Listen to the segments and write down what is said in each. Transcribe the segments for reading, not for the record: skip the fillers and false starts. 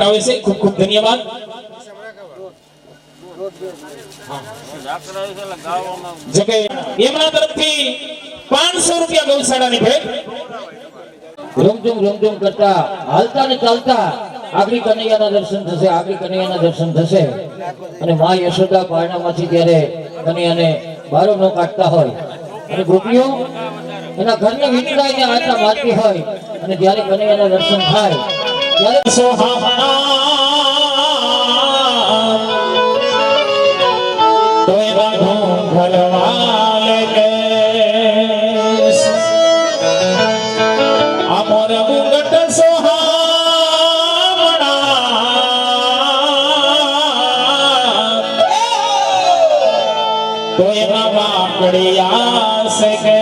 भेट आवे छे खूब खूब धन्यवाद जो के एमना तरफथी 500 रुपया गौशाळानी भेट રૂમઝુમ કરતા હાલતા ને ચાલતા આગળી કનૈયાના દર્શન થશે આગળી કનૈયાના દર્શન થશે અને માં યશોદા પારણામાંથી ત્યારે કનૈયાને બારો ન કાઢતા હોય અને ગોપીઓ એના ઘરને વિંટાઈને આટા મારતી હોય અને જ્યારે કનૈયાના દર્શન થાય ત્યારે સોહામણા તોય રાધો ઘરવાલે કે અમર મુગટ સોહામણા તોય બાબા કડિયા સકે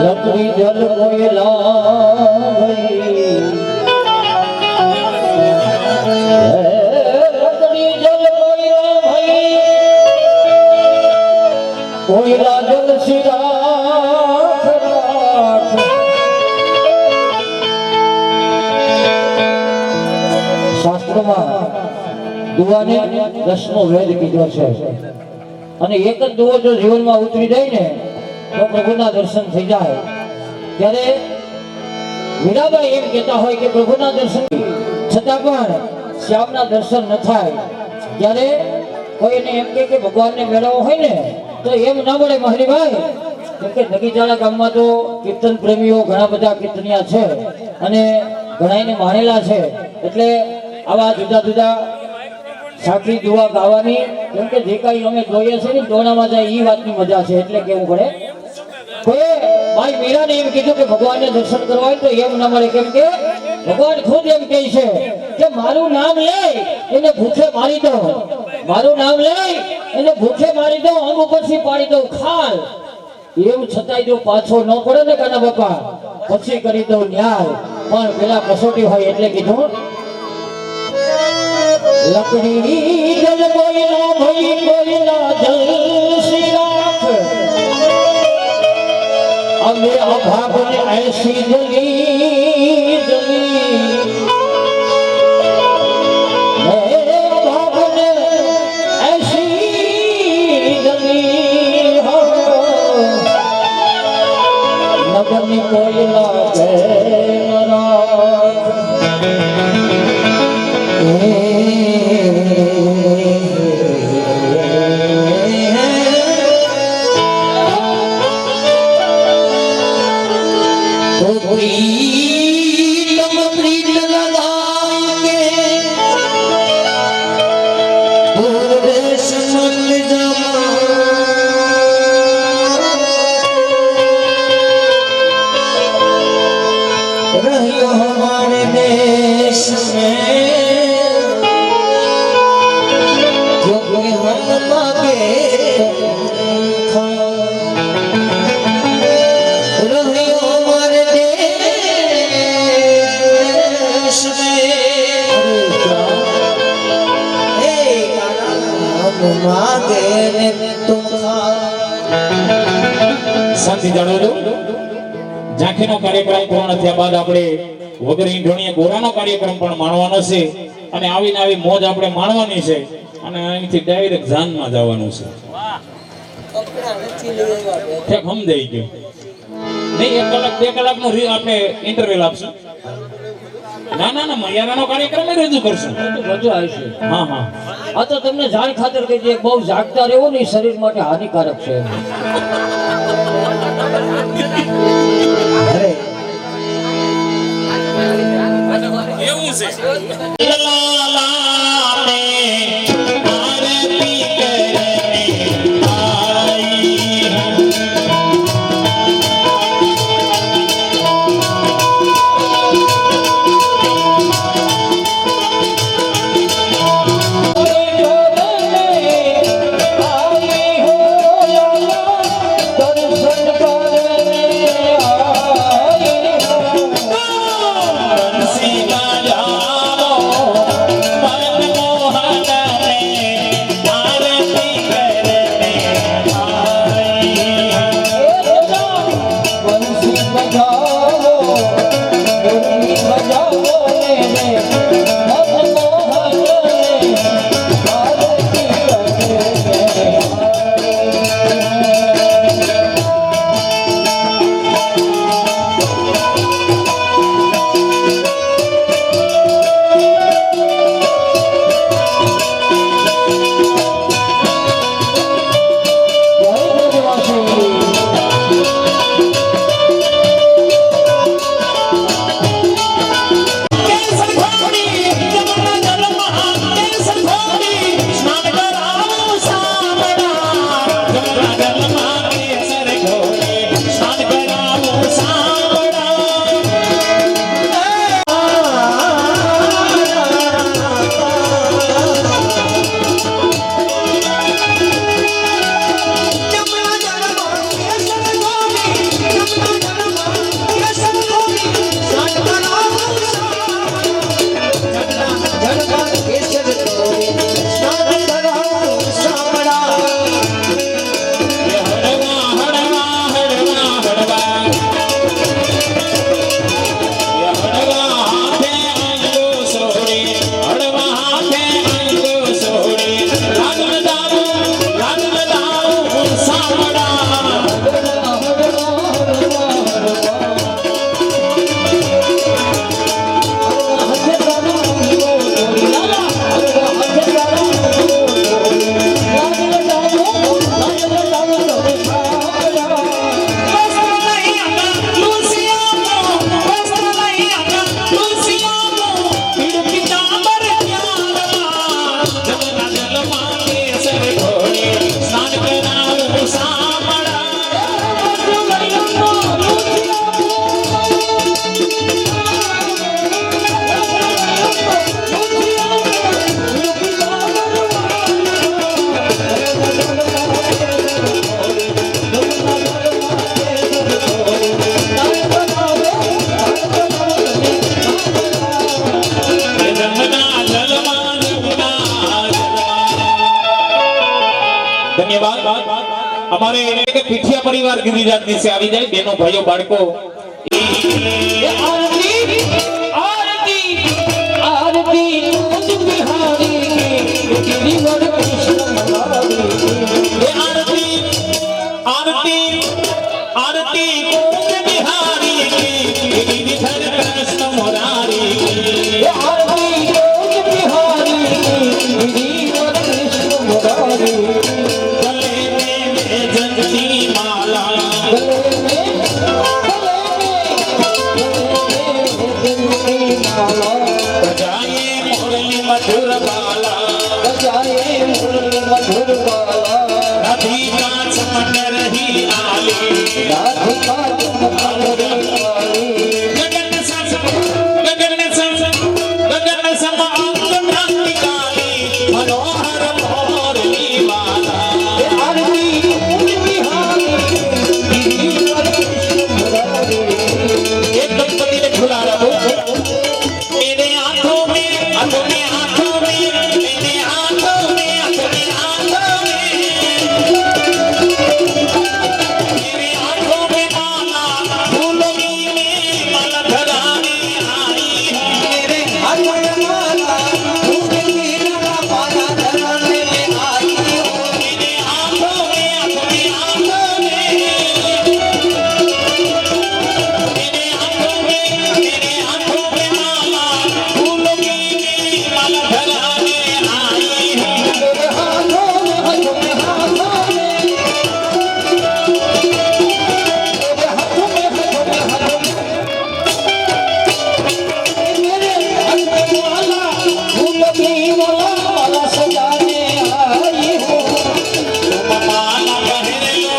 લકડી જલ કોયલા ભઈ લકડી જલ કોયલા ભઈ કોયલા જલ સિરાખ રાખ શાસ્ત્રમાં દુઆને 10મો વેદ કીધો છે અને એક જ દુઆ જો જીવનમાં ઉતરી જાય ને તો પ્રભુના દર્શન થઈ જાય ત્યારે મીરાબાઈ એમ કહેતા હોય કે પ્રભુના દર્શન છતાં પણ શ્યામના દર્શન ન થાય ત્યારે કોઈને એમ કે ભગવાનને મેળવવો હોય ને તો એમ ના મળે મહરીભાઈ કેમ કે નગીજાળા ગામમાં તો કીર્તન પ્રેમીઓ ઘણા બધા કીર્તનિયા છે અને ઘણાને માનેલા છે એટલે આવા જુદા જુદા સાખી દુઆ ગાવાની કેમ કે જે કાંઈ અમે જોઈએ છે ને ટોણામાં જાય એ વાતની મજા છે એટલે કેવું પડે કોઈ ભાઈ મીરાને એમ કીધું કે ભગવાનને દર્શન કરવા હોય તો એમ ના મળે કેમ કે ભગવાન ખુદ એમ કહે છે કે મારું નામ લે એને ભૂખે મારી દો મારું નામ લે એને ભૂખે મારી દો અંગ ઉપરથી પાડી દો ખાલ એમ છતાંય જો પાછો ન પડે ને કાના બાપા પછી કરી દો ન્યાય પણ પેલા કસોટી હોય એટલે કીધું લકડી જલ કોયલા ભઈ કોયલા જલ સિરાખ અમે અભાગને ऐसी જલી જલી હે અભાગને ऐसी જલી હો નગરની કોયલા કે નરાખ हमारे देश में जो कोई हम मांगे रहियो हमारे देश में हम मांगे तुम શાંતિ જાળવજો ઝાંખીનો કાર્યક્રમ પૂર્ણ થયા બાદ આપણે વગર ઈંઢોણીએ ગોરાનો કાર્યક્રમ પણ માણવાનો છે અને આવીને આવી મોજ આપણે માણવાની છે અને અહીંથી ડાયરેક્ટ જાનમાં જવાનું છે ઠેક સમજાઈ ગયું નહીં 1 કલાક 2 કલાકનો આપણે ઇન્ટરવેલ આપશું ના ના ના મર્યાદાનો કાર્યક્રમ રજૂ કરશું રજૂ આવશે હા હા આ તો તમને જાણ ખાતર કે જે બહુ જાગતા રહેવો ને શરીર માટે હાનિકારક છે એવું છે દર્શન કરને અમારે એટલે કે પીઠિયા પરિવાર ગિરિરાજ દિવસે આવી જાય બેનો ભાઈઓ બાળકો आरती आरती आरती कुंज बिहारी की गिरिवर कृष्ण मुरारी आरती आरती आरती कुंज बिहारी की गिरिधर कृष्ण मुरारी आरती कुंज बिहारी की गिरिवर कृष्ण मुरारी गले में जंती माला गले में बजाए मुरली मधुर बाला बजाए मुरली मधुर बाला राधिका चमन रही आली राधिका चमन रही आली गगन सम अंग भ्रांति काली मनोहर मोरली वाला आरती कुंज बिहारी गिरिवर कृष्ण मुरारी एक दंपति ने खुला रहो मेरे हाथों में अपने हाथों में मेरे हाथों में अपने हाथों में मेरे हाथों में माला फूलों की माला धराने आई है मेरे हाथ में माला फूल की माला धराने में आई हूँ मेरे हाथों में अपने हाथों में मेरे हाथों में माला फूलों की माला धराने आई है मेरे हाथों में हाथों में हाथों में मेरे हाथों में हाथों में हाथों में मेरे हाथ में माला फूल की माला सजाने आई हूँ तुम माला पहन लो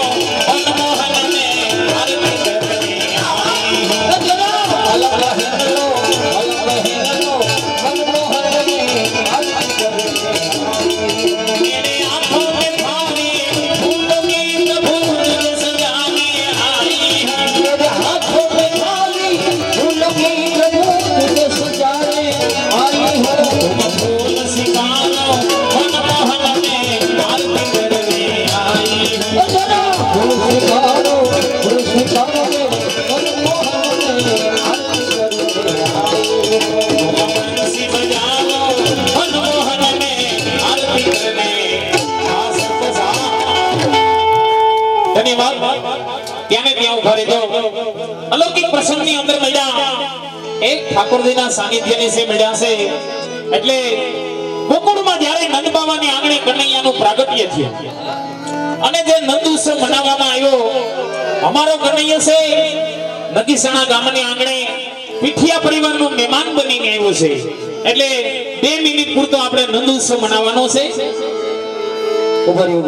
मनमोहन में आरती करने आई हूँ जरा माला पहन लो मनमोहन में आरती करने मेरे हाथों में थाली फूलों की फूल सजाने आई है मेरे हाथों में थाली फूलों की तुझे सजाने आई हूँ फूल सिकारो मनमोहन में आरती करने आई हूँ जरा फूल सितारों में मनमोहन में आरती करने आई हूँ बंसी बजाओ मनमोहन में आरती करने आ सबको धन्यवाद ત્યાંને ત્યાં ઉભા રહેજો અલૌકિક પ્રસંગની અંદર મળ્યા એક ઠાકોરજીના સાનિધ્યની સે મળ્યા છે એટલે ગોકુળમાં જ્યારે નંદ બાવાની આંગણે કનૈયાનું પ્રાગટ્ય થયું અને જે નંદ ઉત્સવ મનાવવામાં આવ્યો અમારો કનૈયો છે નગીસણા ગામની આંગણે પીઠિયા પરિવારનું મહેમાન બનીને આવ્યો છે એટલે 2 મિનિટ પૂરતો આપણે નંદ ઉત્સવ મનાવવાનો છે ઉભારી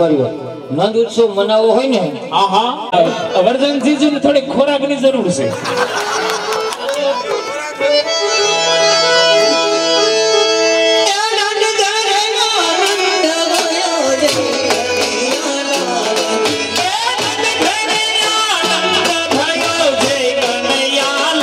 નંદ ઉત્સવ મનાવવો હોય ને હા હા વર્ધનજીને થોડી ખોરાકની જરૂર છે કનૈયા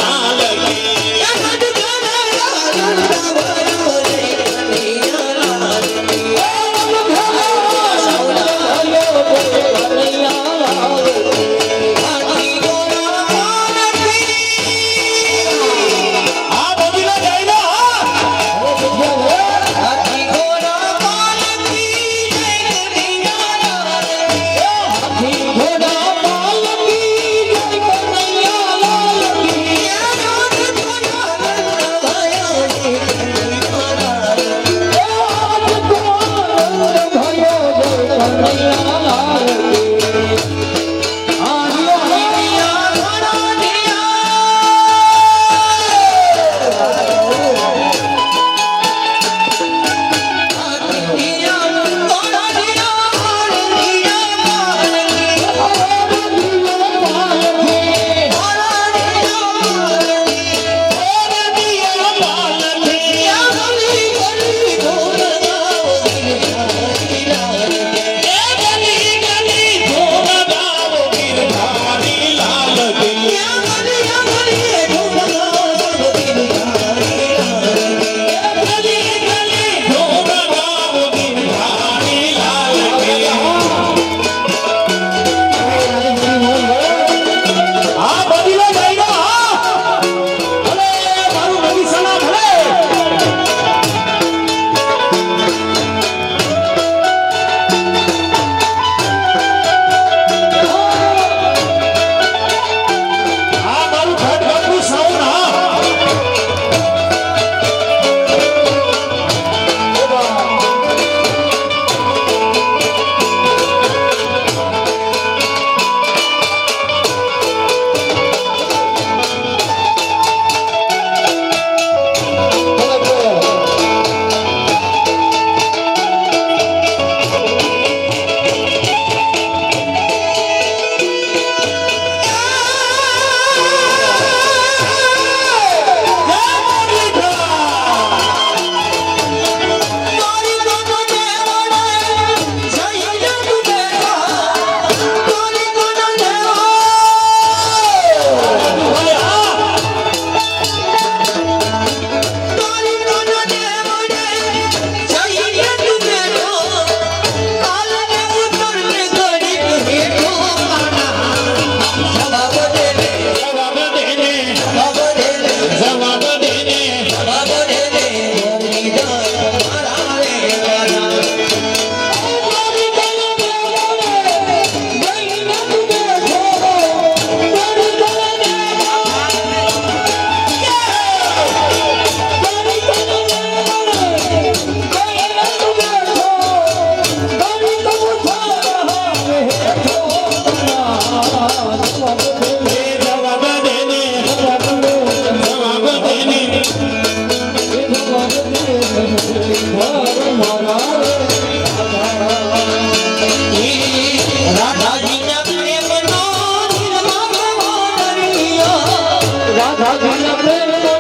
રાધાજીના પ્રેમનો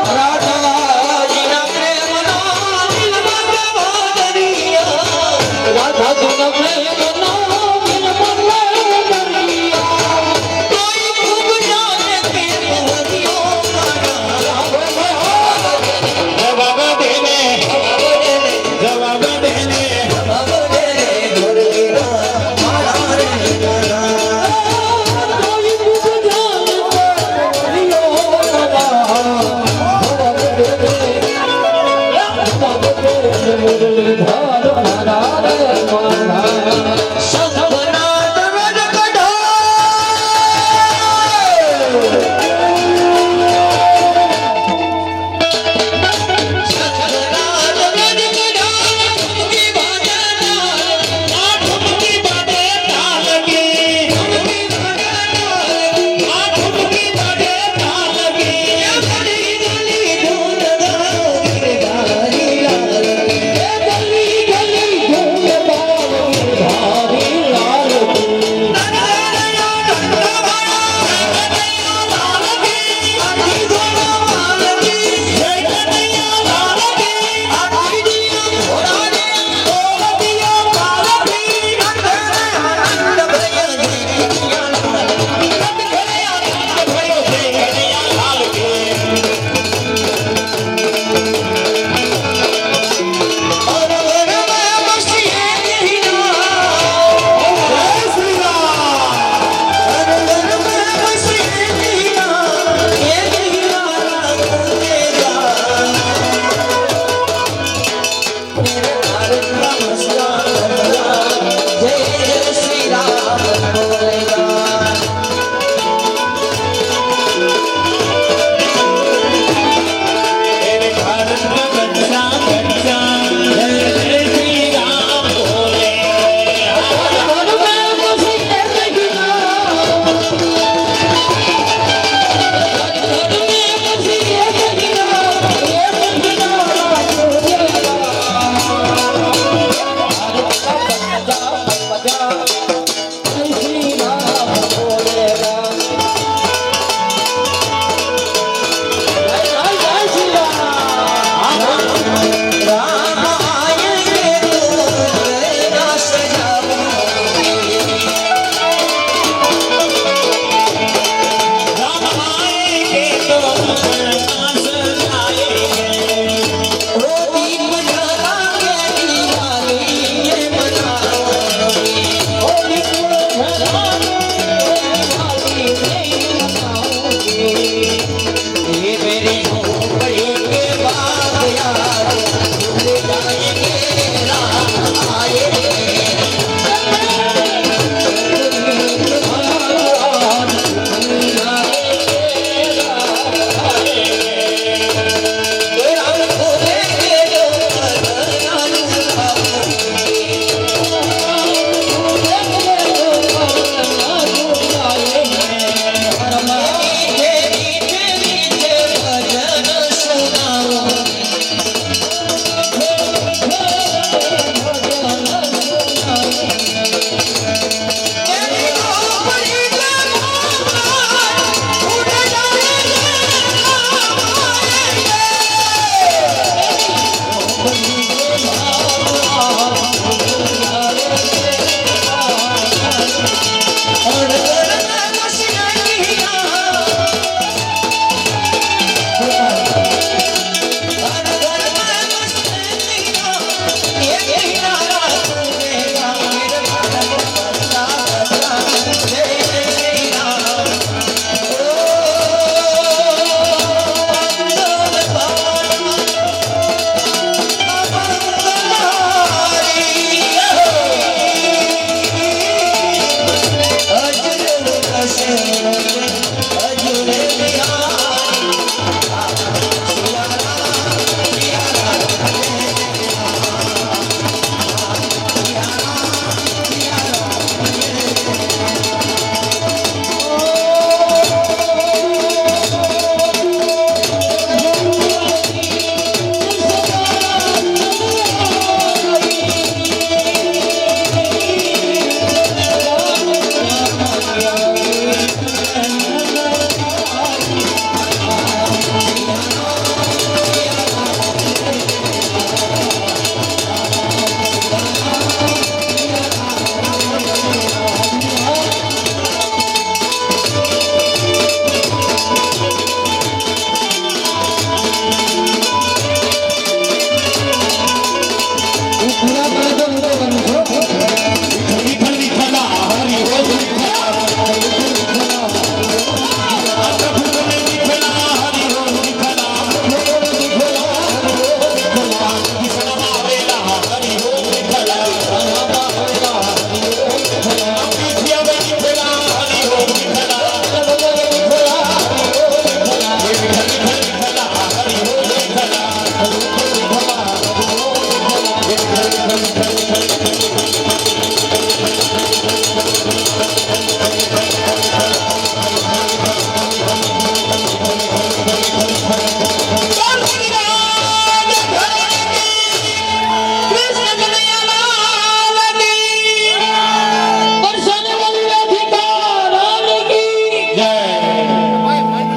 રાધાજીના પ્રેમનો રાધાજીના પ્રેમનો કોઈ ખૂબ જાણે કે મોહનિયો મારા જવાબ દેને જવાબ દેને બાબરે ગોરીના મારા રે ગાના કોઈ ખૂબ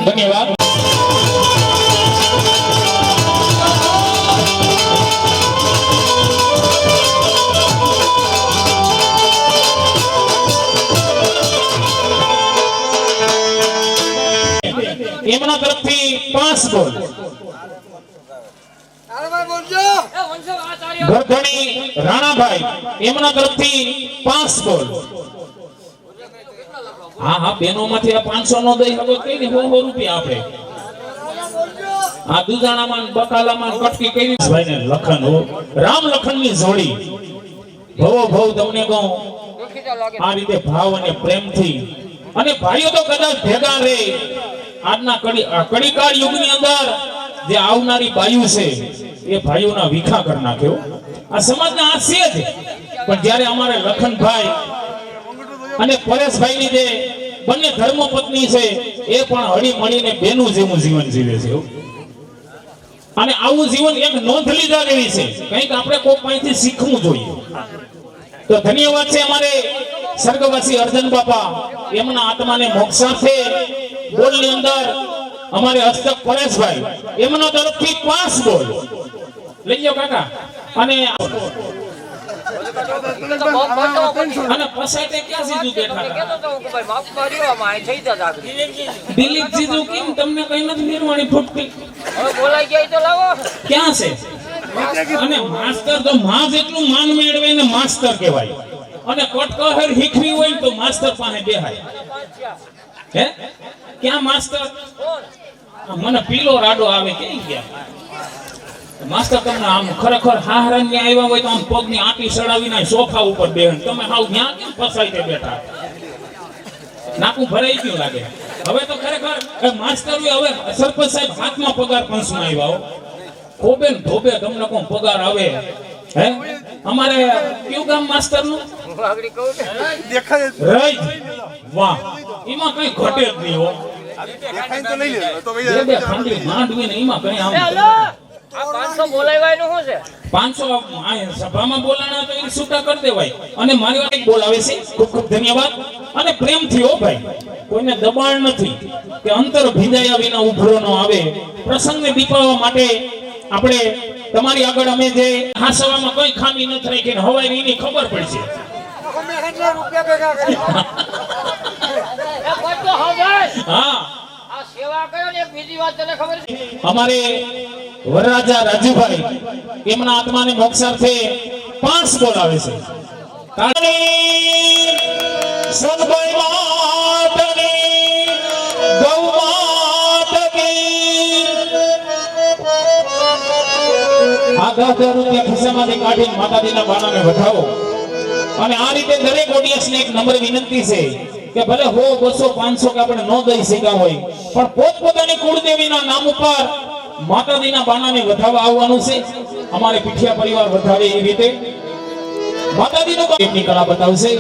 ધન્યવાદ. એમના તરફથી 5 બોલ. ગરધણી રાણાભાઈ એમના તરફથી 5 બોલ. હા હા બેનોમાંથી આ 500 નો દઈ શકો કઈ ને 100 રૂપિયા આપણે આ દુધાણામાં બકાલામાં કટકી કેવી ભાઈને લખન હો રામ લખનની જોડી ભવો ભવ તમને કહું આ રીતે ભાવ અને પ્રેમથી અને ભાઈઓ તો કદાચ ભેગા રહે આજના કડીકાળ યુગની અંદર જે આવનારી બાયુ છે એ ભાઈઓના વિખા કરી નાખ્યો આ સમાજના હાસ્ય છે પણ જ્યારે અમારે લખનભાઈ અને પરેશભાઈની જે બંને ધર્મપત્ની છે એ પણ હળી મળીને બેનું જેવું જીવન જીવે છે અને આવું જીવન એક નોંધ લીધા જેવી છે કંઈક આપણે કોઈ પાસેથી શીખવું જોઈએ તો ધન્યવાદ છે અમારે સ્વર્ગવાસી અર્જન બાપા એમના આત્માને મોક્ષાર્થે બોલની અંદર અમારે હસ્તક પરેશભાઈ એમના તરફથી 5 બોલ લઈ જાઓ કાકા અને પસાતે ક્યાં સીધું બેઠા દિલીપ જીજુ કેમ તમને કઈ નથી નિર્વાણી ફૂટતી બોલાઈ ગયા તો લાવો ક્યાં છે અને માસ્ટર તો માં જેટલું માન મેળવે ને માસ્ટર કહેવાય અને કટકહેર શીખવી હોય તો માસ્ટર પાસે બેહાય હે ક્યાં માસ્ટર મને પીલો રાડો આવે કે ગયા માસ્ટર તમને આમ ખરેખર હાહરા ને આવ્યા હોય તો આમ પગની આંટી સડાવીને સોફા ઉપર બેહન તમે હાવ ન્યા કેમ ફસાઈને બેઠા નાકું ભરાઈ ગયું લાગે હવે તો ખરેખર માસ્ટર હવે સરપંચ સાહેબ હાથમાં પગાર 500 આવ્યા હો ખોબે ને ધોબે તમને કોણ પગાર આવે હે અમારે કયું ગામ માસ્ટર નું દેખાય રહી વાહ એમાં કઈ ઘટે જ નહીં હો દેખાય તો લઈ લે તો બે ખાંડી માંડવી ને એમાં કઈ આમ 500 બોલાવ્યાનું શું છે 500 સભામાં બોલાણા તો એ છૂટા કરી દેવાય અને મારી વાત એક બોલાવે છે ખૂબ ખૂબ ધન્યવાદ અને પ્રેમથી હો ભાઈ કોઈને દબાણ નથી કે અંતર ભીંજાયા વિના ઉભરો ન આવે પ્રસંગને દીપાવવા માટે આપણે તમારી આગળ અમે જે હાસવામાં કોઈ ખામી ન થઈ કે હવાઈ એની ખબર પડશે હા સેવા કરો ને એક બીજી વાત તને ખબર છે અમારે વરરાજા રાજુભાઈ એમના આત્માને મોક્ષાર્થે 5 બોલ આવે છે કારણી સદભાઈ માતની ગૌ માત કી આ 10,000 રૂપિયા ખિસ્સામાંથી કાઢીને માતાજીના બાણાને વધાવો અને આ રીતે દરેક ઓડિયન્સને એક નમ્ર વિનંતી છે કે ભલે 100 200 500 કે આપણે ન દઈ શક્યા હોય પણ પોતપોતાની કુળદેવીના નામ ઉપર માતાજીના બાણાને વધાવવા આવવાનું છે અમારે પીઠિયા પરિવાર વધાવે એ રીતે માતાજીનો એમની કળા બતાવશે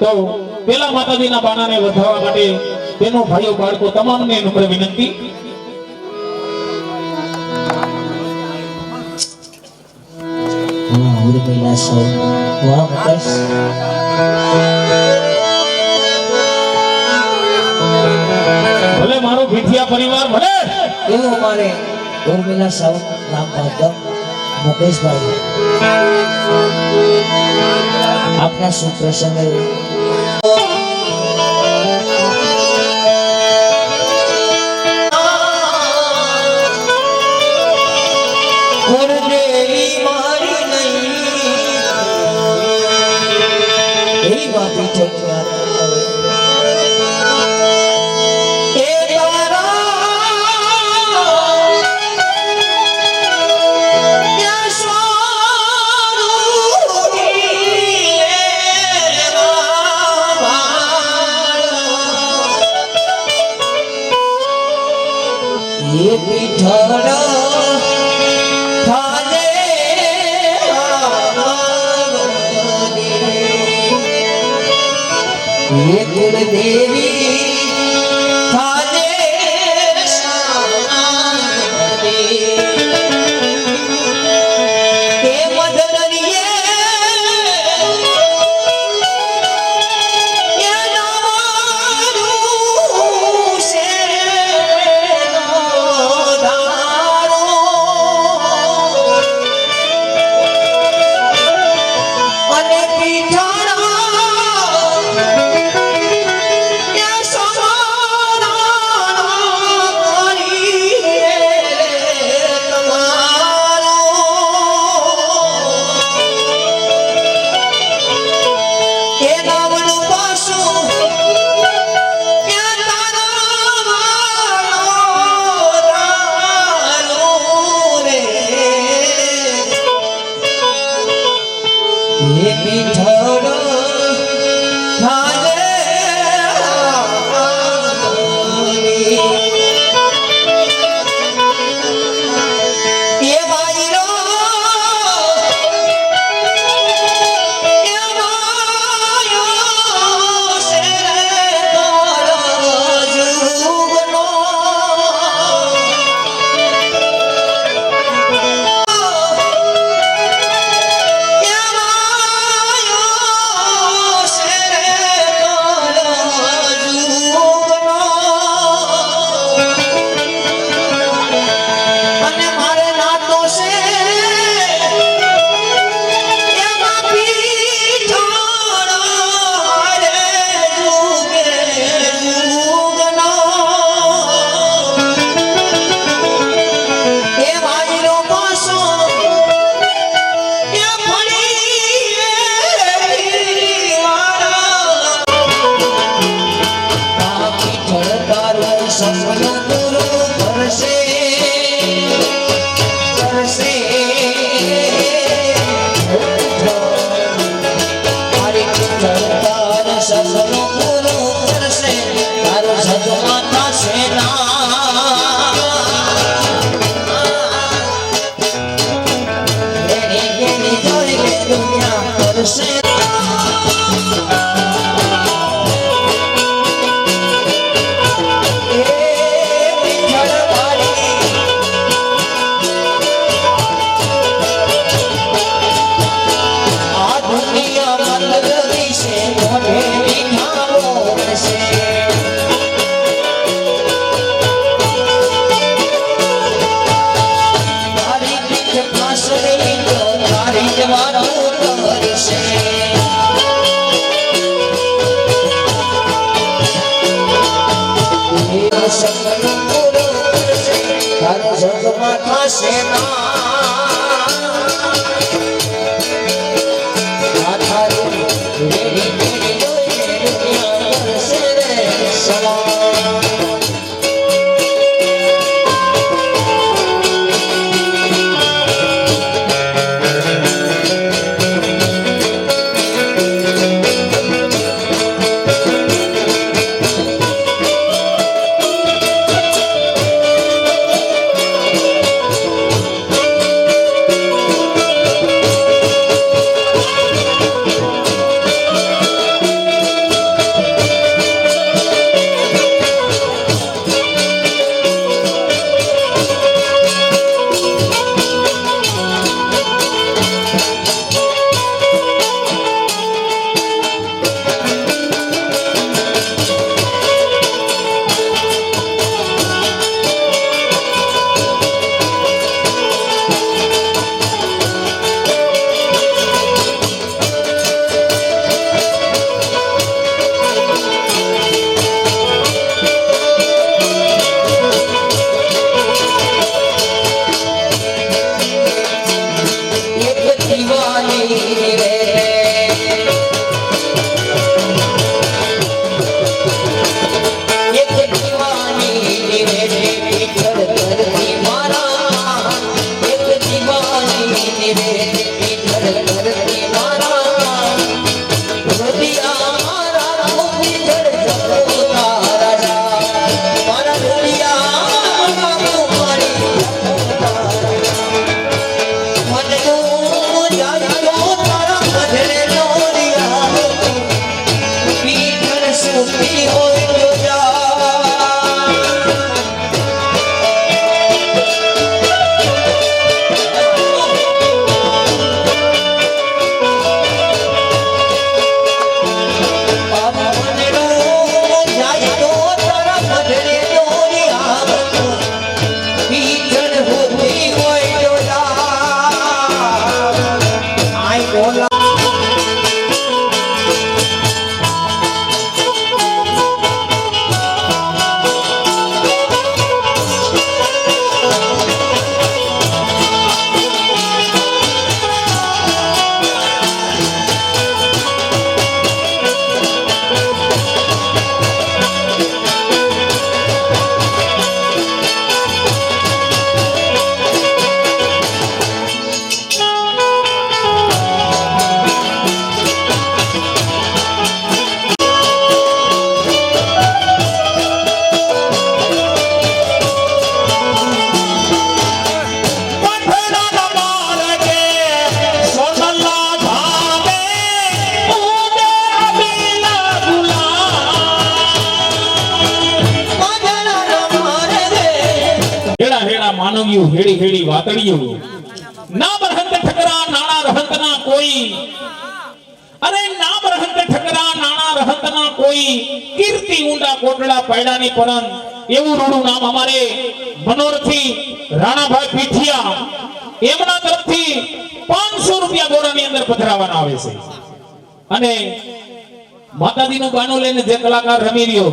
તો પેલા માતાજીના બાણાને વધાવવા માટે તેનો ભાઈઓ બાળકો તમામને નમ્ર વિનંતી ભલે મારો પીઠિયા પરિવાર ભલે એવું અમારે ઉર્મિલા સાવંત નામ પાત્ર મુકેશભાઈ આપના શુભ પ્રસંગે ગુરુદેવી મારી નહીં એવી વાત ઈચ્છા દેવી થાજે કે મદનરીએ કે નારું છે સપનું પૂરું કરશે કરશે તારી તારા સપનું પૂરું કરશે તારો સદમાં થશે ના એની એની જોઈ કે દુનિયા કરશે માનવ્યું હેડી હેડી વાતડિયું નામ રહંત ઠકરા નાણા રહંતના કોઈ અરે નામ રહંત ઠકરા નાણા રહંતના કોઈ કીર્તિ ઊંડા કોટડા પાયડાની પરન એવું રૂડું નામ અમારે મનોરથી રાણાભાઈ પીઠિયા એમના તરફથી 500 રૂપિયા ગોળાની અંદર પધરાવવાના આવે છે અને માતાજીનું ગાનું લઈને જે કલાકાર રમી રહ્યો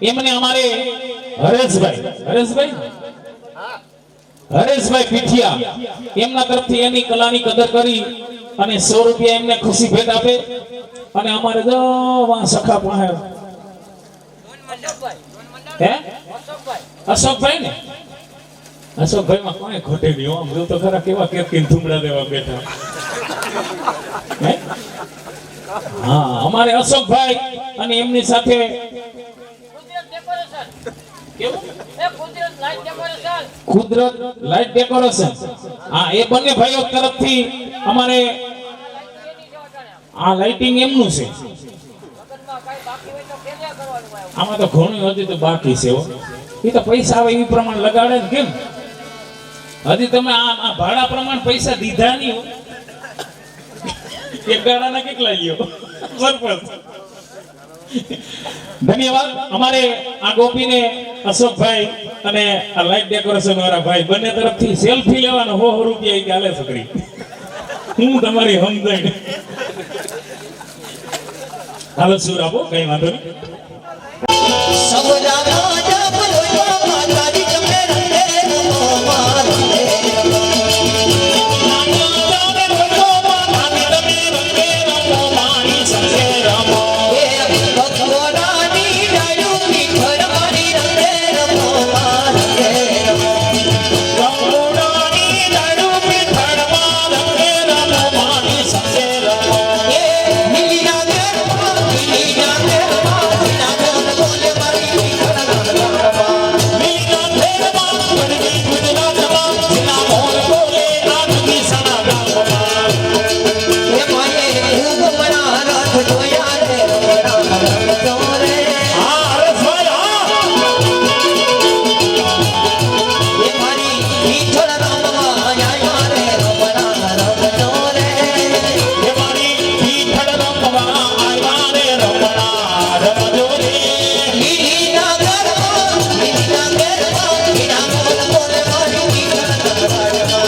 એમને અમારે હરેશભાઈ પીઠિયા એમના તરફથી એની કલાની કદર કરી અને 100 રૂપિયા એમને ખુશી ભેટ આપે અને અમારે જો વાં સખા પાસે હે અશોકભાઈ ને અશોકભાઈ માં કોને ખોટે નહીં આમ જો તો ખરા કેવા કેમ ધૂમડા દેવા બેઠા હે? હા અમારે અશોકભાઈ અને એમની સાથે કુદરત ડેકોરેશન કેવું એ કુદરત લાઈટ ડેકોરેશન કુદરત લાઈટ ડેકોરેશન હા એ બંને ભાઈઓ તરફથી અમારે આ લાઇટિંગ એમનું છે મગજમાં કઈ બાકી હોય તો કેલ્યા કરવાનું હોય આમાં તો ઘણું હજી તો બાકી છે હો. એ તો પૈસા આવે એ પ્રમાણે લગાડે ને કેમ હજી તમે આ ભાડા પ્રમાણે પૈસા દીધા નહીં હો. એક ગાડાના કેટલા લ્યો સરપંચ ધન્યવાદ અમારે આ ગોપીને અશોકભાઈ અને આ લાઈટ ડેકોરેશન વાળા ભાઈ બંને તરફથી સેલ્ફી લેવાનો 100 રૂપિયા ઈ ચાલે છોકરી હું તમારી સમજાય હાલો સુર આપો કઈ વાંધો નહીં सब जाना जब लोया माता जी चमे रंगे रमो मारे ये भगवानी डालू की घरवानी रंगे रमो मारे ये मिली ना बोले मारी ये माये खूब बना रथ जोया रे रमो जोरे ये मारी मीठड़ रमवा आया रे रमो जोरे मीठी ना गरमा बिना बोल बोले मारी मीठड़ रमवा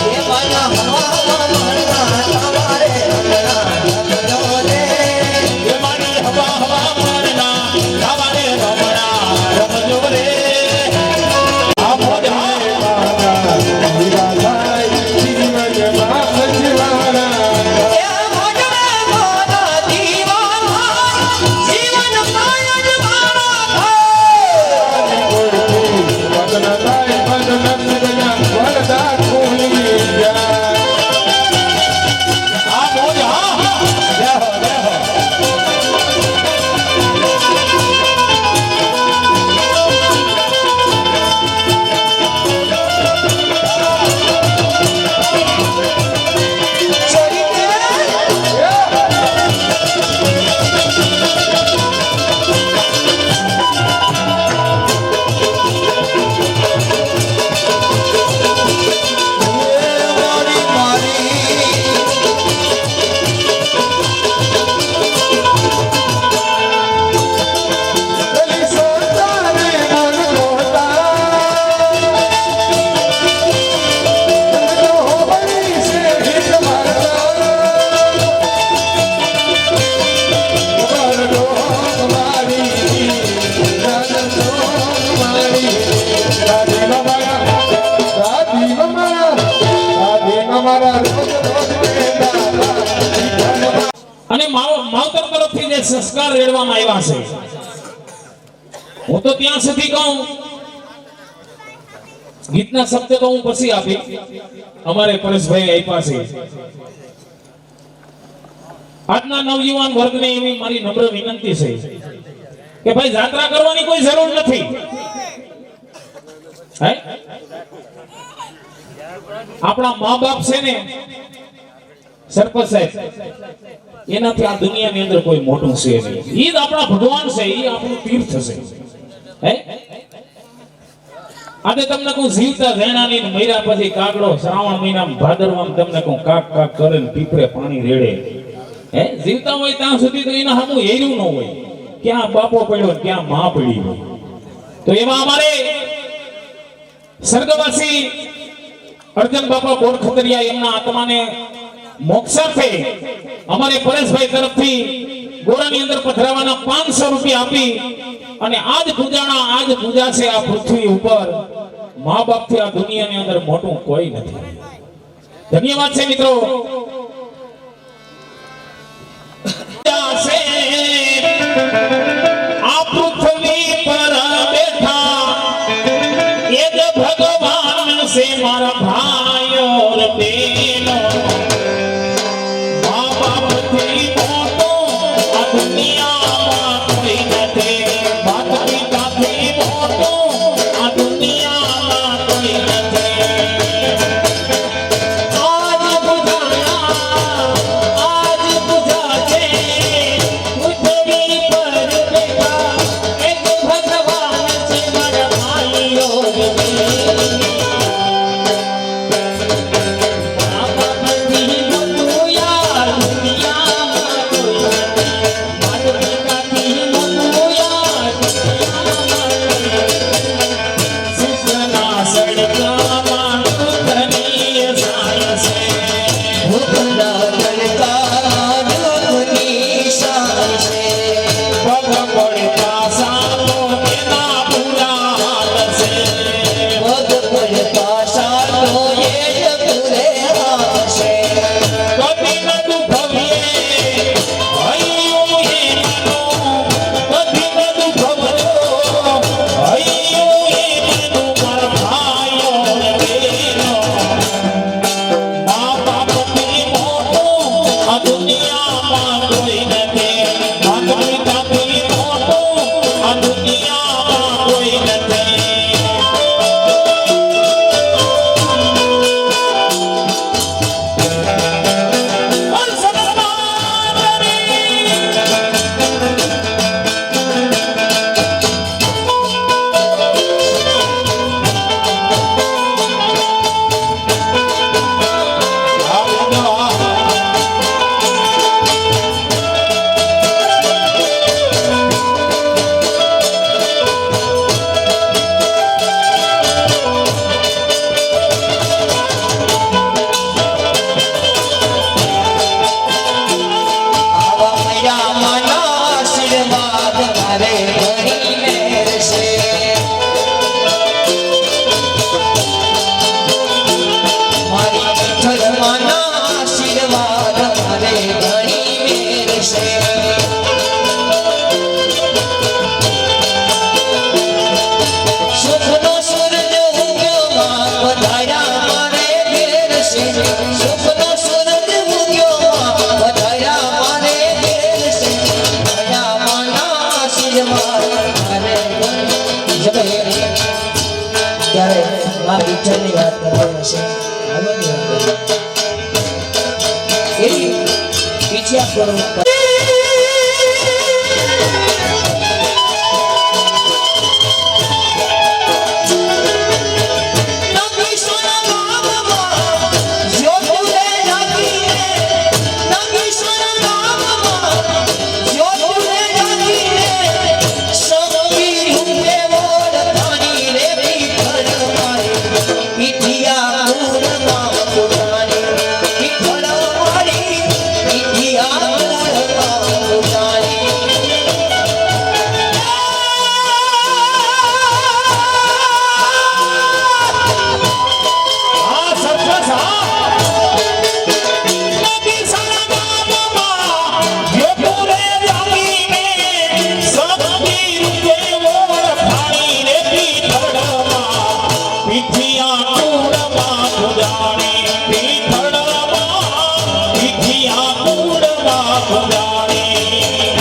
ये माया हवा मरना हमारे रमो जोरे ये मोटरे माना दीवाना जीवन मायन माना चोरी मारी मारी અને માવતર તરફથી જે સંસ્કાર રેડવામાં આવ્યા છે હું તો ત્યાં સુધી કહું ગીતના શબ્દ તો હું પછી આપી અમારે પરેશભાઈ આપ્યા છે આજના નવયુવાન વર્ગને એવી મારી નમ્ર વિનંતી છે કે ભાઈ જાત્રા કરવાની કોઈ જરૂર નથી હે? આપણા મા બાપ છે ને સરપંચ સાહેબ એનાથી આ દુનિયાની અંદર કોઈ મોટું છે નહીં ઈ જ આપણા ભગવાન છે ઈ આપણું તીર્થ છે હે આજે તમને કહું જીવતા રેણાની ને મર્યા પછી કાગડો શ્રાવણ મહિનામાં ભાદરવામાં તમને કહું કાક કાક કરે ને પીપરે પાણી રેડે હે જીવતા હોય ત્યાં સુધી તો એના સામું હેર્યું ન હોય ક્યાં બાપો પડ્યો ને ક્યાં માં પડી હોય તો એમાં અમારે સ્વર્ગવાસી અર્જન બાપા બોરખતરિયા એમના આત્માને મોક્ષાર્થે અમારે પરેશભાઈ તરફથી ગોરાની અંદર પધરાવાના 500 રૂપિયા આપી અને આજ પૂજા છે આ પૃથ્વી ઉપર મા બાપથી આ દુનિયાની અંદર મોટું કોઈ નથી ધન્યવાદ છે મિત્રો બાપથી મોટો આ દુનિયામાં કોઈ નથી. માત પિતાથી મોટો આ દુનિયામાં કોઈ નથી. આજ બુધાશે પૃથ્વી પર બેઠા એક ભગવાન છે મારા ભાઈઓ રે. બાપથી મોટું યાર દુનિયામાં કોઈ નથી. માત પિતાથી મોટું યાર દુનિયામાં કોઈ નથી. સુખના સડકામાં દુઃખની સાય છે. ભૂખના તડકા દુઃખની સાય છે. પગ પડતા સાતો એના પૂરા હાલ છે. પગ પડતા સાતો એ જ પૂરે હાશે. કદી ન દુખવીએ હૈયું એ માનો, કદી ન દુખવજો હૈયું એ માનો મારા ભાઈઓ ને બહેનો. મા બાપથી મોટો આ દુનિયામાં કોઈ નથી. માત પિતાથી મોટો આ દુનિયામાં કોઈ નથી. આવા મયામાના આશીર્વાદ મારે ઘણી મેળશે. મારી વિઠ્ઠલમાના આશીર્વાદ મારે ઘણી મેળશે. સુખનો સૂરજ ઉગ્યો માં વધાયા મારે ઘેરશે. સુખનો સૂરજ ઉગ્યો માં વધાયા મારે ઘેરશે. મયામાના આશીર્વાદ મારે ઘણી જમે. ત્યારે મા વિઠ્ઠલની વાત કરતા હશે. ભગવાનની વાત કરતા. એની પીછે કરો. નગી સોના ગામમાં જ્યોતુરે જાગીને. નગી સોના ગામમાં જ્યોતુરે જાગીને. સંગી રૂપે ઓળખાણી રે વિઠ્ઠલ મારી. પીઠિયા મૂળમાં પુરાણી. વિઠ્ઠલ મારી પીઠિયા મૂળમાં પુરાણી. આ સરપંચ નદી સળગાવમાં યોગુરે જાગીને સબકી રૂપે ઓળખાણી રે પીઠળમાં પીઠિયા કુળમાં પુજાણી. પીઠળમાં પીઠિયા કુળમાં પુજાણી.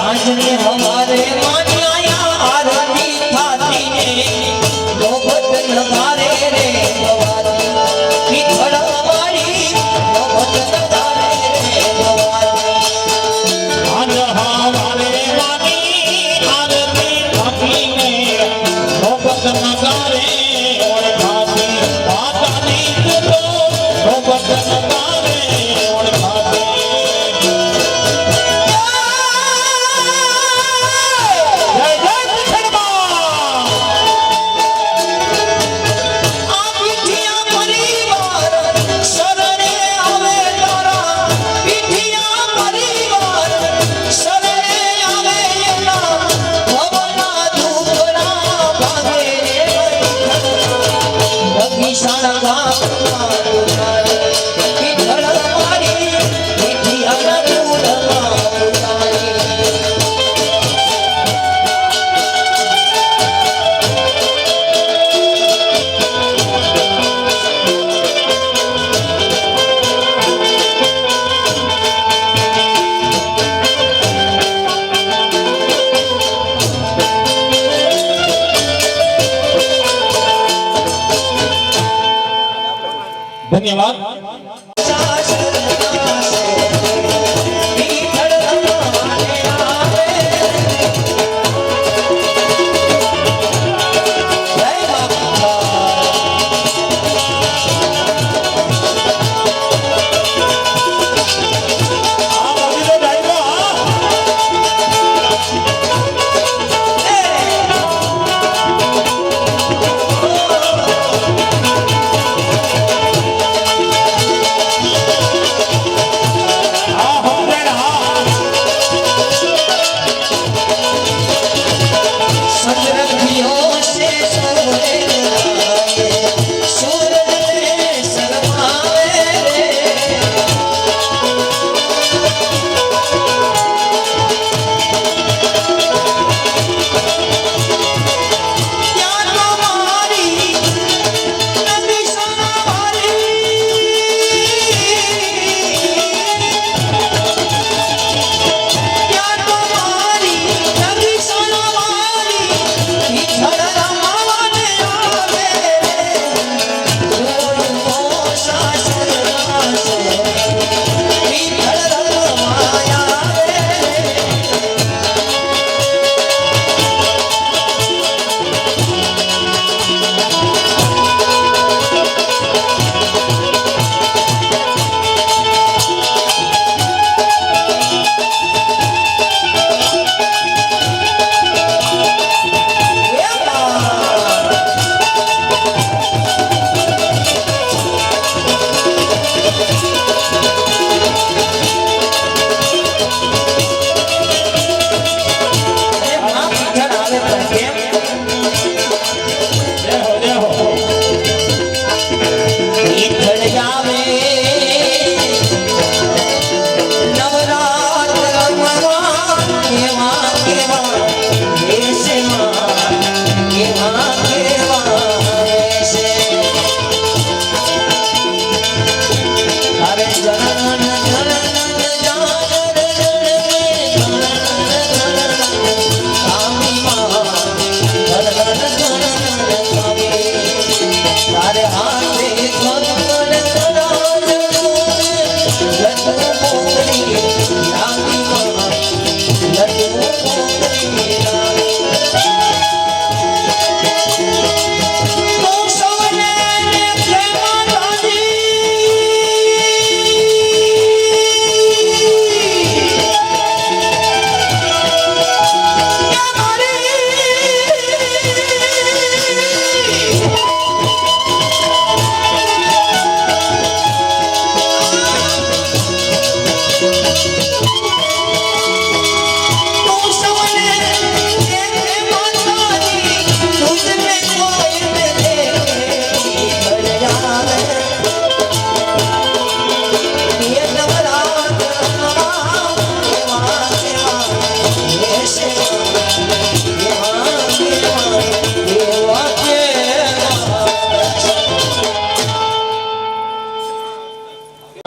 આજને હવારે માન્યા આરતી થાતી ને. લોભટ નગારે રે ગવાતી. વિઠ્ઠલ મારી લોભટ નગારે રે ગવાતી. આજ હવારે માની આરતી થાકીને લોભટ નગારે ઓળખાતી. માતાની તુલો લોભટ નગારે ઓળખાતી. ધન્યવાદ.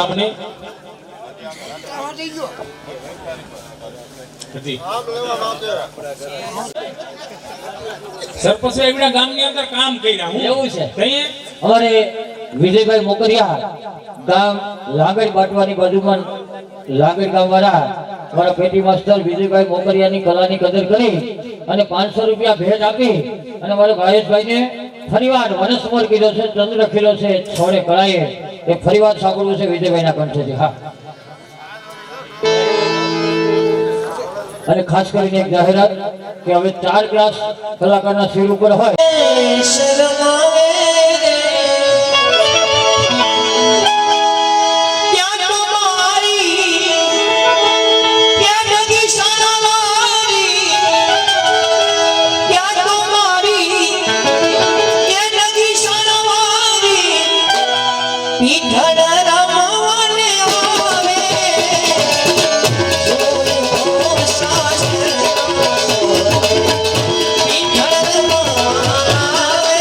આપને સરપંચ એવડા ગામની અંદર કામ કર્યા હું એવું છે. કહીએ અમારે વિજયભાઈ મોકરિયા ગામ લાગડ બાટવાની બાજુમાં લાગડ ગામ વાળા મારા પેટી માસ્ટર વિજયભાઈ મોકરિયાની કલાની કદર કરી અને 500 રૂપિયા ભેટ આપી અને મારા ભાયેશભાઈને ફરીવાર વનસ્મર કીધો છે, ચંદ્ર રખેલો છે છોડે કળાએ એ ફરીવાર સાંભળવું છે વિજયભાઈના કંઠેથી. હા, અને ખાસ કરીને એક જાહેરાત કે હવે 4 ક્લાસ કલાકારના શિર ઉપર હોય. શરમાવે રે ત્યાં તો મારી ત્યાં જગી સારાવારી ત્યાં તો મારી ત્યાં જગી સારાવારી પીઠળ રમવાને આવે જોયો સાસર પીઠળ રમવાને આવે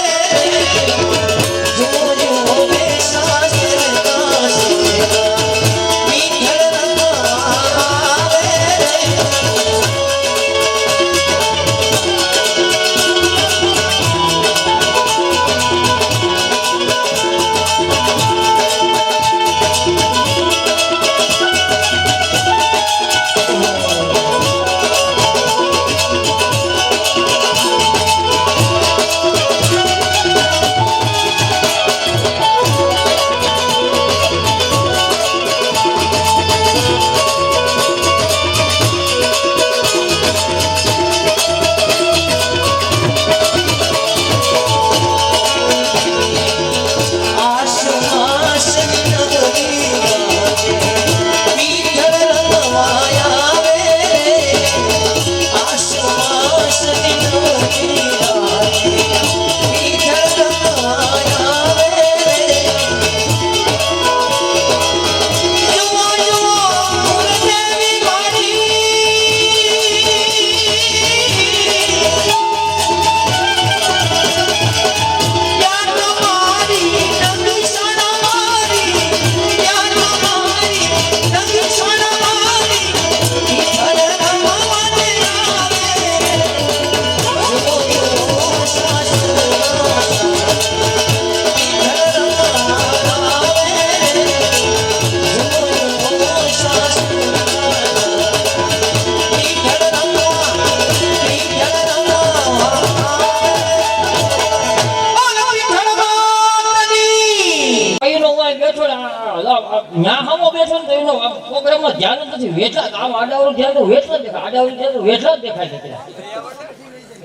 પ્રોગ્રામમાં ધ્યાન જ નથી. વેચલા આમ આડાવડું ધ્યાન તો વેચલા જ દેખાય, આડાવડું ધ્યાન તો વેચલા જ દેખાય છે પેલા.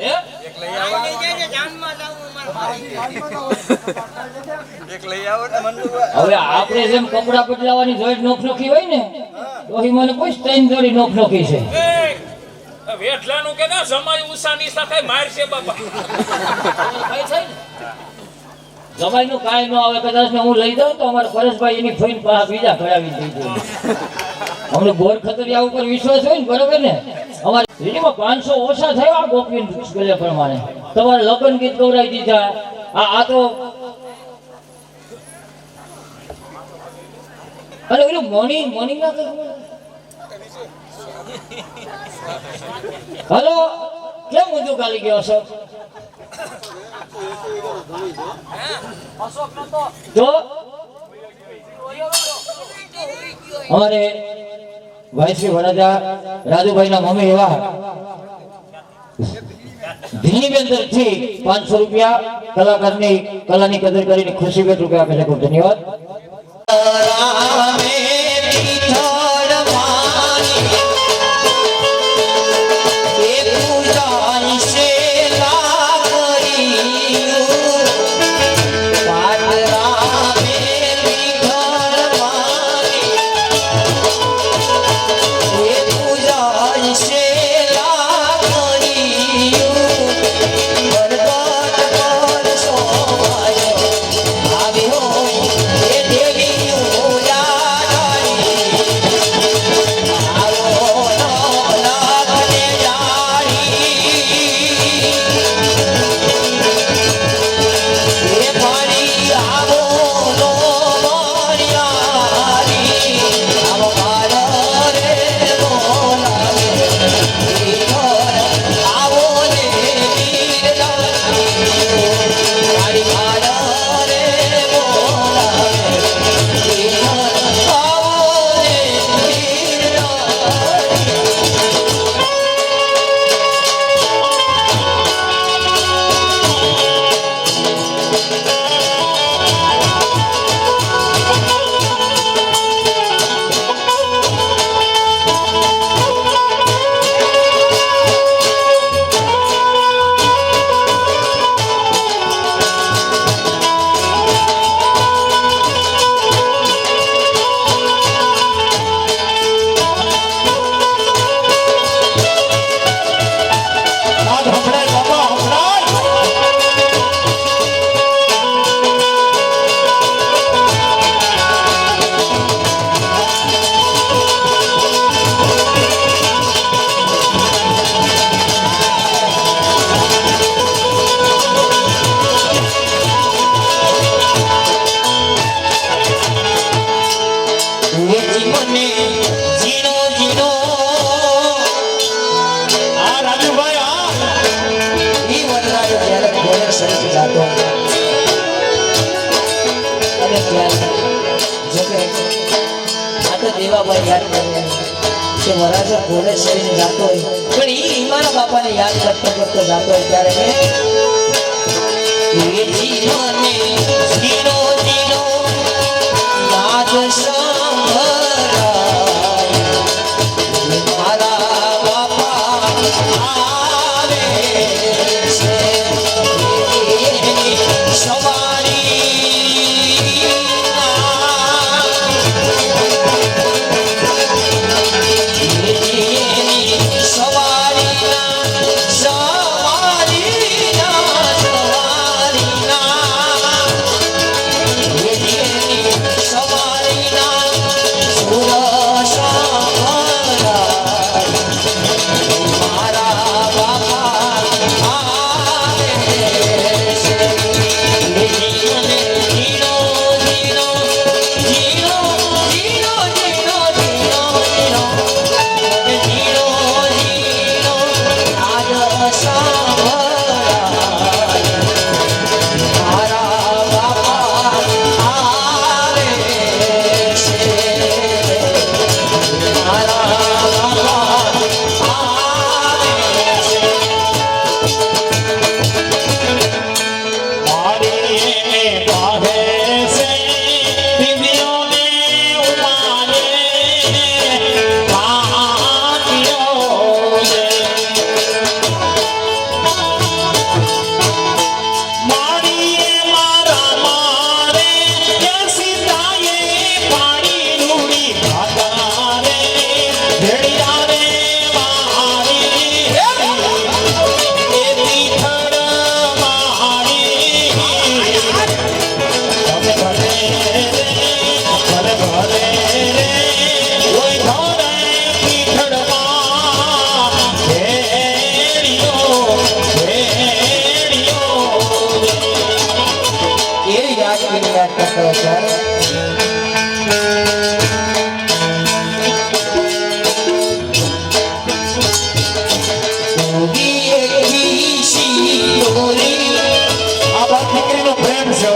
હે? હવે આપણે જેમ કપડા બદલાવાની જોઈન્ટ નોખનોખી હોય ને તો ઈ મને કોઈ સ્ટ્રેન જોડી નોખનોખી છે. વેઠલાનું કે ના સમાજ ઉષાની સાથે મારશે બાપા. કઈ છે ને? જમાઈનું કાંઈ ન આવે, કદાચ ને હું લઈ જાઉં તો અમારા પરેશભાઈ એની ફોઈન પાસે બીજા કરાવી દઈ દે. અમને બોર ખતરિયા ઉપર વિશ્વાસ હોય ને, બરોબર ને? અમારે રેડીમાં 500 ઓછા થયા આ ગોપીન ગલે પ્રમાણે. તમારે લગ્ન ગીત ગવડાવી દીધા. આ તો અરે ઓલું મોર્નિંગ ના હલો, કેમ ઊંધું ગાલી ગયો છો? અશોક નતો તો અમારે ભાઈશ્રી વડાજા રાજુભાઈ ના મમ્મી એવા ધીનીબેન તરફથી 500 રૂપિયા કલાકારની કલાની કદર કરીને ખુશી ભેટ રૂપિયા આપે છે. ખૂબ ધન્યવાદ. રામે પીઠળ માની એ પૂજાય છે લાગણીયું. પાટ રામે પીઠળ માની એ પૂજાય છે લાગણીયું. બરગદ પર સોમાય આવ્યો એ દેવી ઉજાડાઈ. આવો નો લાગને જાણી એ પાણી આવો નો મારિયારી. આવો મારો રે બોલાવે આવો ને વીરદાસી. મારી મારો રે બોલાવે આવો ને વીરદાસી. એ જીવને જીનો જીનો આ રાજુભાઈ આ ઈ વનરાજો જ્યારે ઘોડે સરી જાતો અને ત્યારે જોકે આ તો દેવાભાઈ યાદ કરે કે વનરાજો ઘોડે સરીને જાતો હોય પણ ઈ મારા બાપાને યાદ કરતો કરતો જાતો હોય ત્યારે એ જીવને જીનો જીનો નાદ મારા બાપા આવે છે સવારી સવારી યાદ કરતો હોય ત્યારે આ બાપ દીકરીનો પ્રેમ છે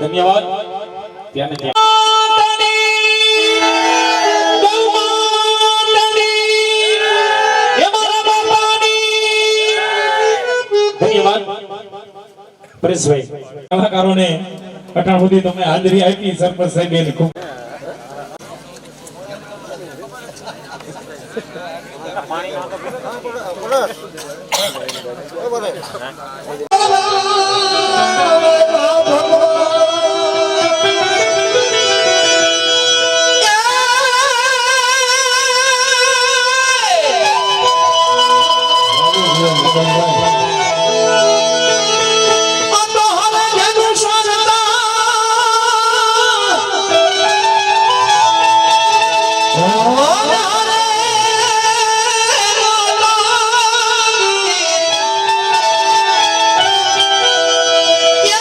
ધન્યવાદ ત્યાં ને ધન્યવાદ પરેશભાઈ કલાકારોને અટાણ સુધી તમે હાજરી આપી સરપંચ સાહેબ ખૂબ Yeah.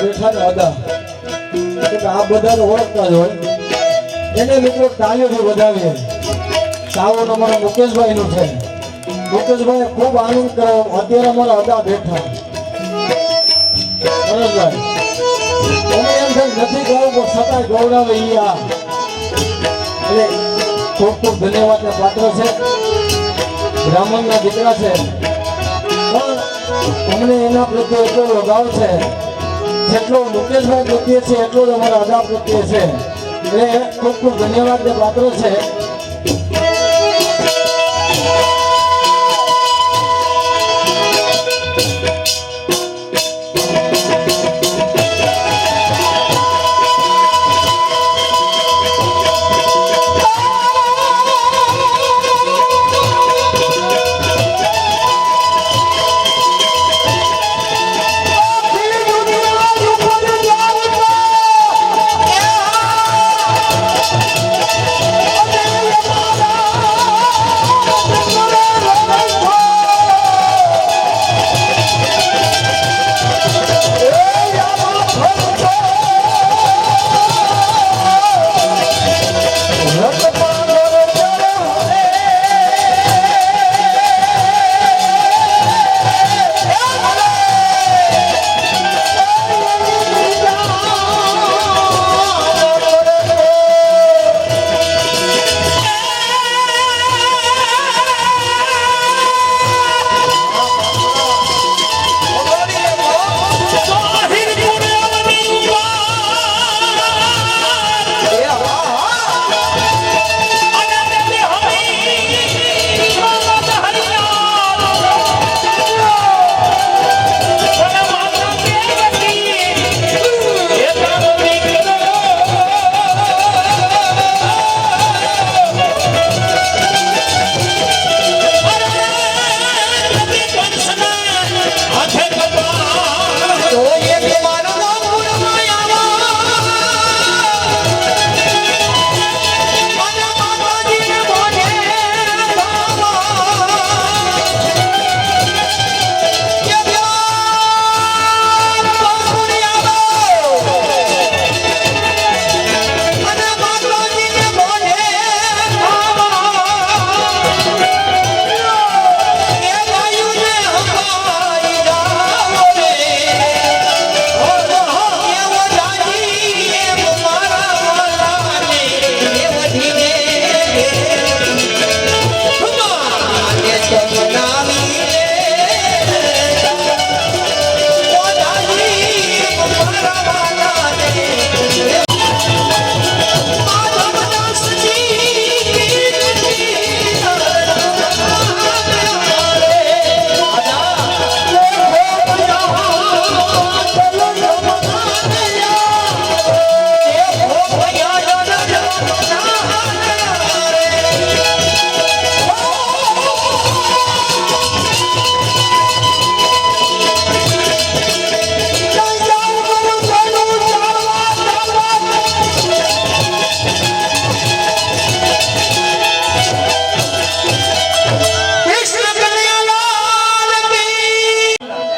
બેઠા ને હતા કે આ બધાને ઓળખતા જ હોય એને મિત્રો તાળીઓથી વધાવીએ. સાવન અમારા મુકેશભાઈનું છે. મુકેશભાઈ ખૂબ આનંદ કર્યો. અત્યારે અમારા અદા બેઠા મનોજભાઈ અમે એમ થાય નથી ગયું પણ છતાંય ગૌરવ ઈ આ એટલે ખૂબ ખૂબ ધન્યવાદને પાત્ર છે. બ્રાહ્મણના દીકરા છે પણ અમને એના પ્રત્યે એટલો લગાવ છે જેટલો મુકેશભાઈ પ્રત્યે છે એટલો જ અમારા અદા પ્રત્યે છે. એટલે ખૂબ ખૂબ ધન્યવાદને પાત્ર છે.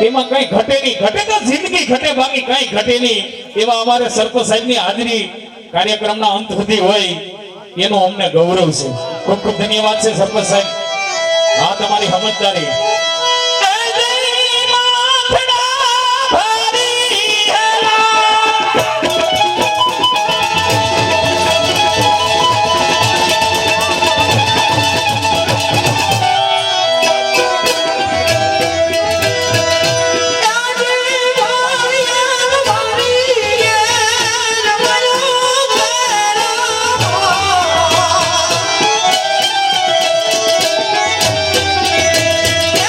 એમાં કઈ ઘટે નહીં, ઘટે તો જિંદગી ઘટે, બાકી કઈ ઘટે નહીં. એવા અમારે સરપંચ સાહેબની હાજરી કાર્યક્રમના અંત સુધી હોય એનું અમને ગૌરવ છે. ખૂબ ખૂબ ધન્યવાદ છે સરપંચ સાહેબ. હા, તમારી સમજદારી. Yeah.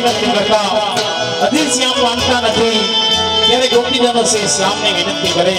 વિનંતી કરતા હજી શ્યામ માનતા નથી ત્યારે ગોપીજનો છે શ્યામને વિનંતી કરે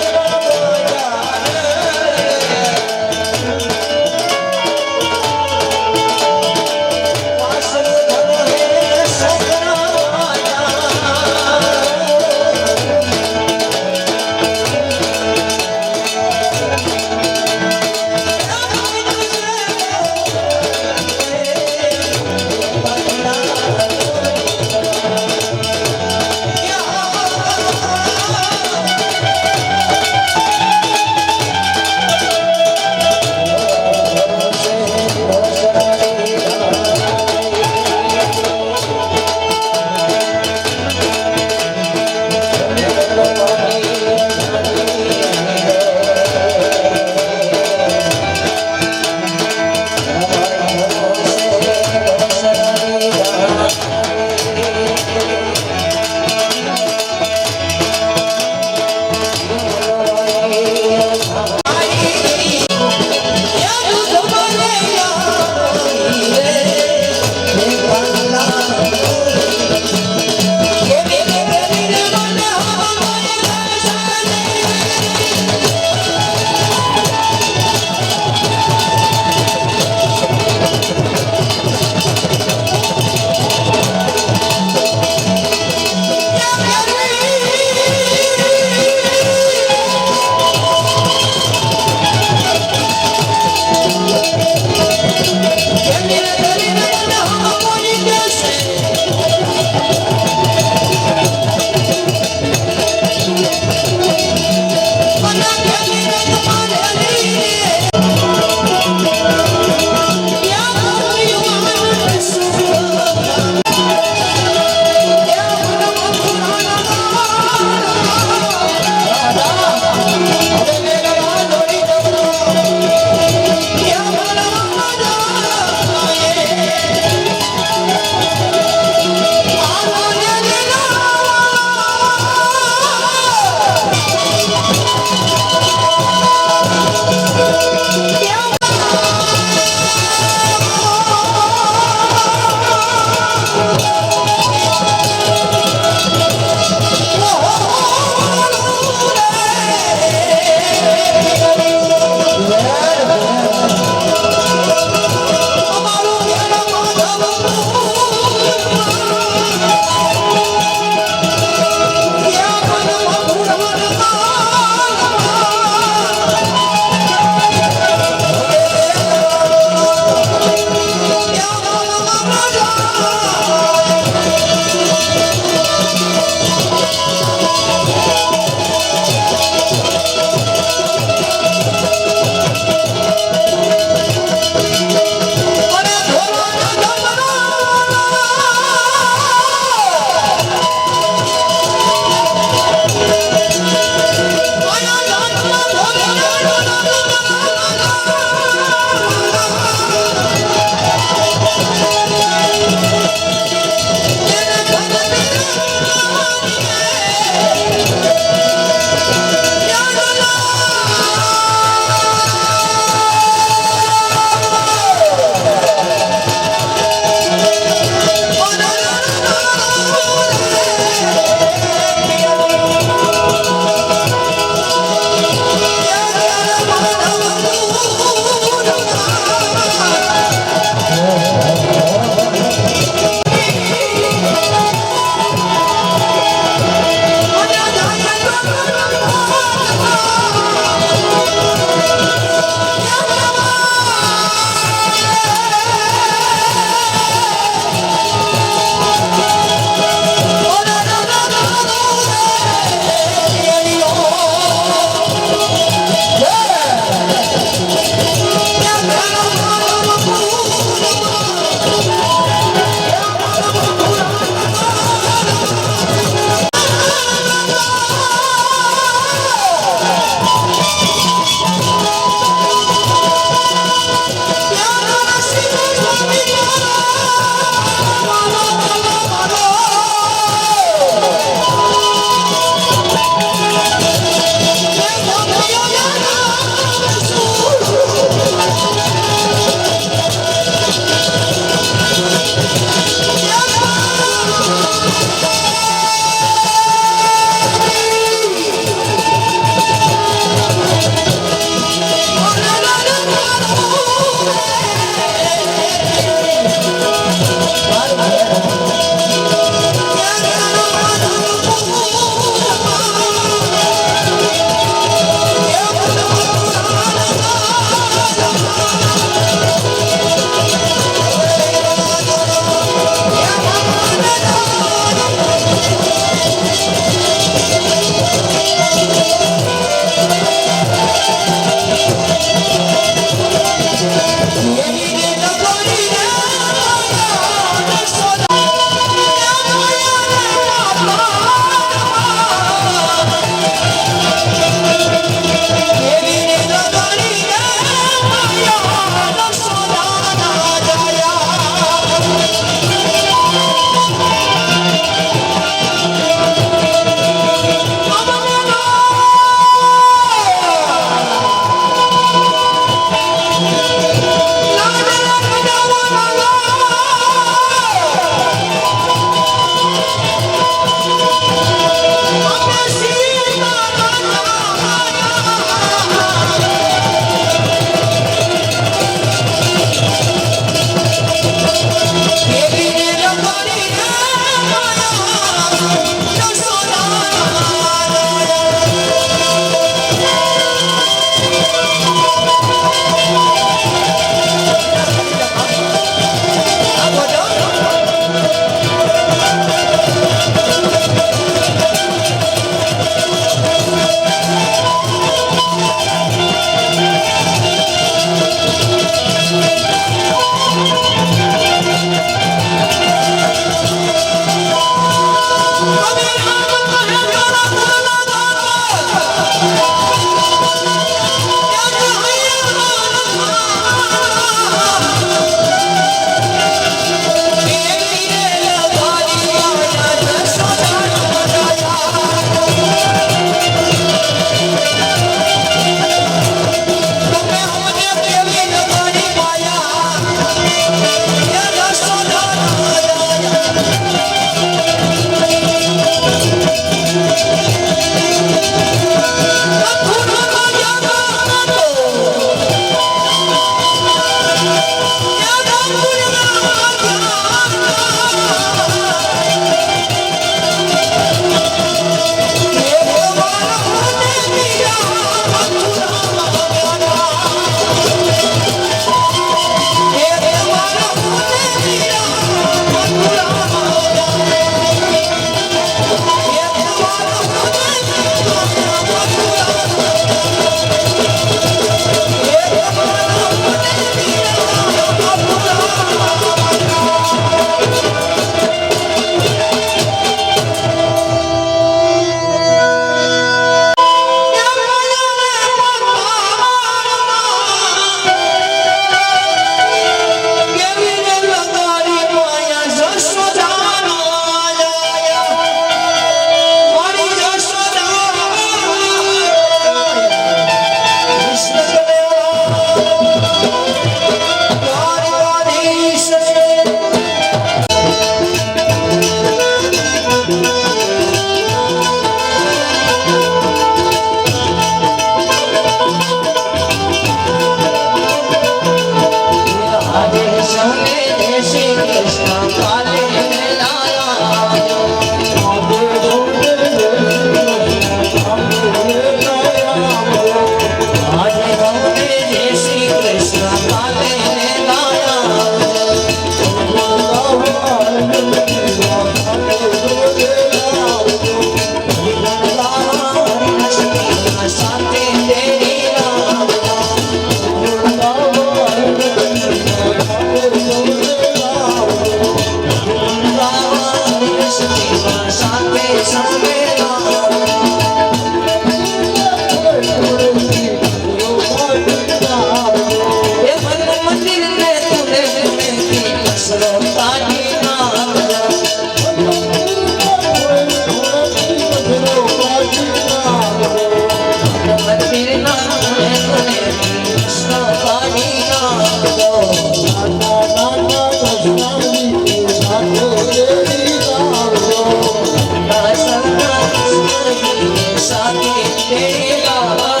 તેડી લાવા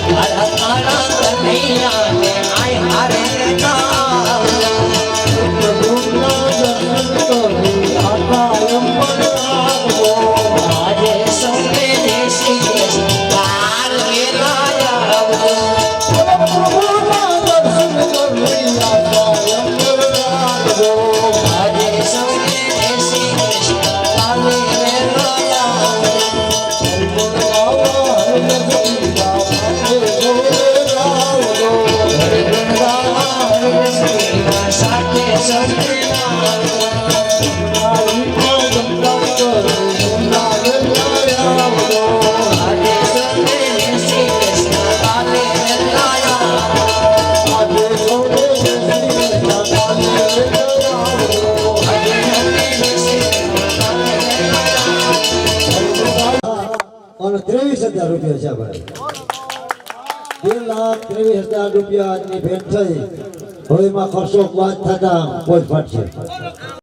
તારા તારા કનૈયા ને આય હારે ના આજે સૌને દેશી કાલ વેલા આવજો આજે સૌને દેશી કાલ વેલા આવજો સાથે સૌને આજે સૌને દેશી કાલ વેલા અને 23,000 રૂપિયા છે ભાઈ 2,23,000 રૂપિયા આજની ભેટ થઈ હવે એમાં ખર્ચો બાદ થતા કોઈ ફાટશે